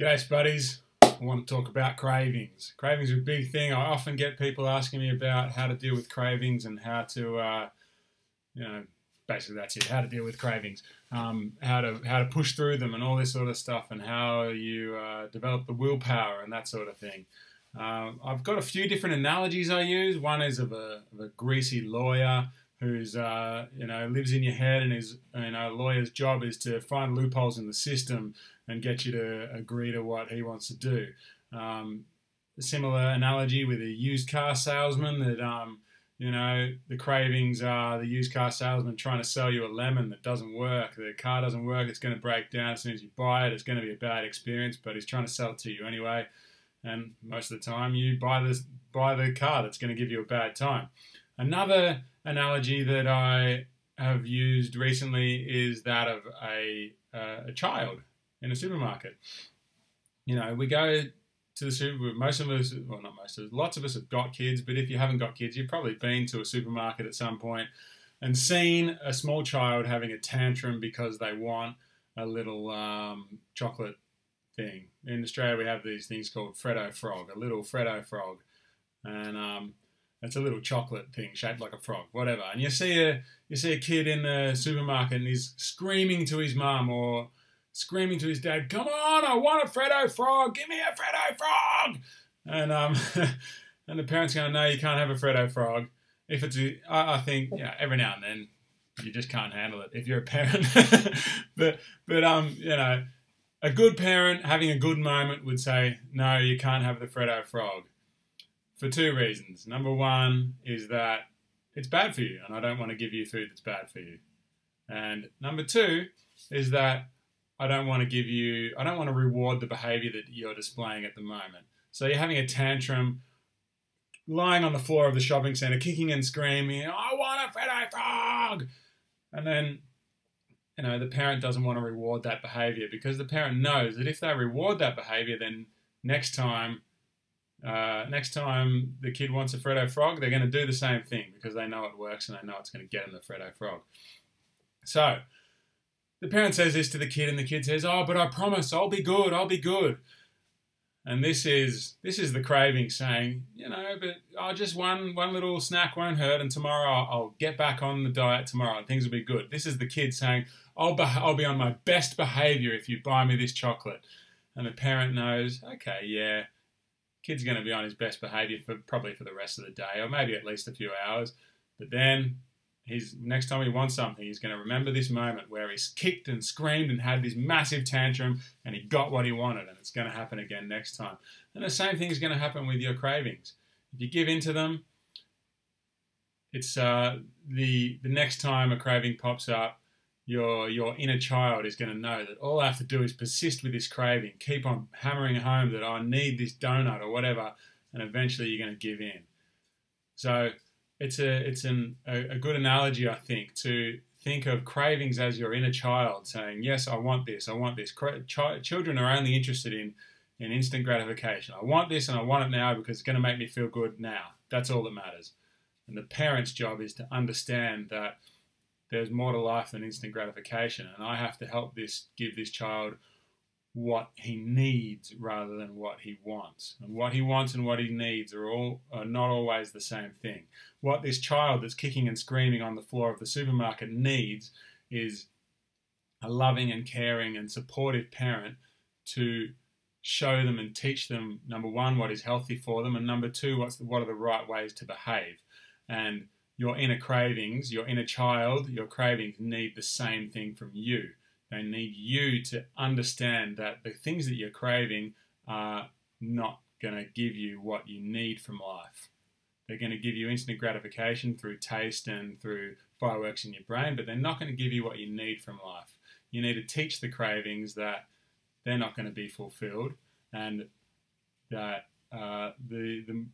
G'day Spuddies. I want to talk about cravings. Cravings are a big thing. I often get people asking me about how to deal with cravings and how to, basically that's it, how to deal with cravings, how to push through them and all this sort of stuff, and how you develop the willpower and that sort of thing. I've got a few different analogies I use. One is of a greasy lawyer who's lives in your head, and his a lawyer's job is to find loopholes in the system and get you to agree to what he wants to do. A similar analogy with a used car salesman that the cravings are the used car salesman trying to sell you a lemon that doesn't work. The car doesn't work, it's going to break down as soon as you buy it. It's going to be a bad experience, but he's trying to sell it to you anyway. And most of the time you buy the car that's going to give you a bad time. Another analogy that I have used recently is that of a child in a supermarket. We go to the supermarket. Most of us, well, not most of us, lots of us have got kids, but if you haven't got kids, you've probably been to a supermarket at some point and seen a small child having a tantrum because they want a little chocolate thing. In Australia, we have these things called Freddo Frog, a little Freddo Frog. And it's a little chocolate thing shaped like a frog, whatever. And you see a kid in the supermarket and he's screaming to his mum or screaming to his dad, "Come on, I want a Freddo Frog, give me a Freddo Frog!" And and the parents going, "No, you can't have a Freddo Frog." If it's I think every now and then you just can't handle it if you're a parent. but a good parent having a good moment would say, "No, you can't have the Freddo Frog." For two reasons. Number one is that it's bad for you and I don't want to give you food that's bad for you. And number two is that I don't want to reward the behavior that you're displaying at the moment. So you're having a tantrum, lying on the floor of the shopping centre, kicking and screaming, "I want a Freddo Frog!" And then, the parent doesn't want to reward that behavior because the parent knows that if they reward that behavior, then next time the kid wants a Freddo Frog, they're going to do the same thing because they know it works and they know it's going to get them the Freddo Frog. So the parent says this to the kid and the kid says, "Oh, but I promise I'll be good, I'll be good." And this is the craving saying, but just one little snack won't hurt and tomorrow I'll get back on the diet tomorrow and things will be good. This is the kid saying, I'll be on my best behavior if you buy me this chocolate. And the parent knows, okay, yeah, kid's going to be on his best behavior probably for the rest of the day or maybe at least a few hours. But then next time he wants something, he's going to remember this moment where he's kicked and screamed and had this massive tantrum and he got what he wanted, and it's going to happen again next time. And the same thing is going to happen with your cravings. If you give in to them, it's the next time a craving pops up, your inner child is going to know that all I have to do is persist with this craving, keep on hammering home that I need this donut or whatever, and eventually you're going to give in. So it's a good analogy, I think, to think of cravings as your inner child saying, "Yes, I want this, I want this." Children are only interested in instant gratification. I want this and I want it now because it's going to make me feel good now. That's all that matters. And the parent's job is to understand that there's more to life than instant gratification, and I have to give this child what he needs rather than what he wants. And what he wants and what he needs are not always the same thing. What this child that's kicking and screaming on the floor of the supermarket needs is a loving and caring and supportive parent to show them and teach them, number one, what is healthy for them, and number two, what are the right ways to behave. And your inner cravings, your inner child, your cravings need the same thing from you. They need you to understand that the things that you're craving are not going to give you what you need from life. They're going to give you instant gratification through taste and through fireworks in your brain, but they're not going to give you what you need from life. You need to teach the cravings that they're not going to be fulfilled, and that the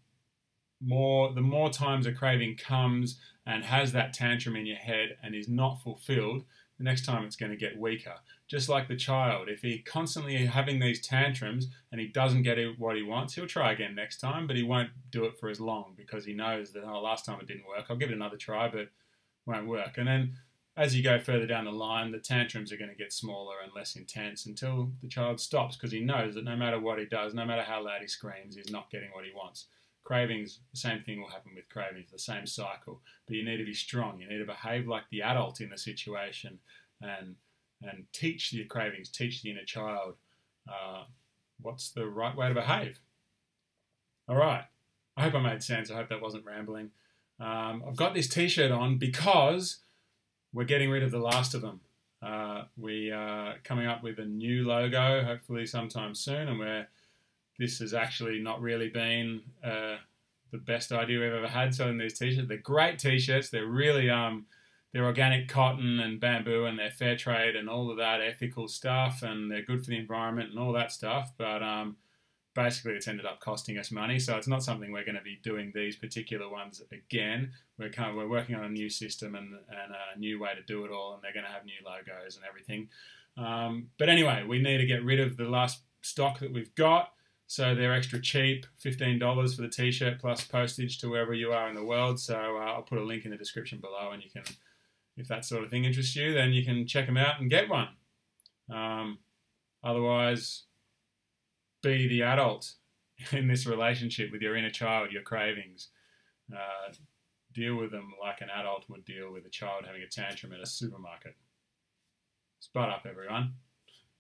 more times a craving comes and has that tantrum in your head and is not fulfilled, the next time it's going to get weaker. Just like the child, if he constantly having these tantrums and he doesn't get what he wants, he'll try again next time, but he won't do it for as long because he knows that, oh, last time it didn't work, I'll give it another try, but it won't work. And then as you go further down the line, the tantrums are going to get smaller and less intense until the child stops, because he knows that no matter what he does, no matter how loud he screams, he's not getting what he wants. Cravings, the same thing will happen with cravings, the same cycle. But you need to be strong. You need to behave like the adult in the situation and teach your cravings, teach the inner child what's the right way to behave. All right. I hope I made sense. I hope that wasn't rambling. I've got this t-shirt on because we're getting rid of the last of them. We are coming up with a new logo, hopefully sometime soon, and this has actually not really been the best idea we've ever had selling these t-shirts. They're great t-shirts. They're really they're organic cotton and bamboo, and they're fair trade and all of that ethical stuff, and they're good for the environment and all that stuff. But basically, it's ended up costing us money, so it's not something we're going to be doing these particular ones again. We're working on a new system and a new way to do it all, and they're going to have new logos and everything. But anyway, we need to get rid of the last stock that we've got. So they're extra cheap, $15 for the t-shirt plus postage to wherever you are in the world. So I'll put a link in the description below, and you can, if that sort of thing interests you, then you can check them out and get one. Otherwise, be the adult in this relationship with your inner child, your cravings. Deal with them like an adult would deal with a child having a tantrum at a supermarket. Spud up, everyone.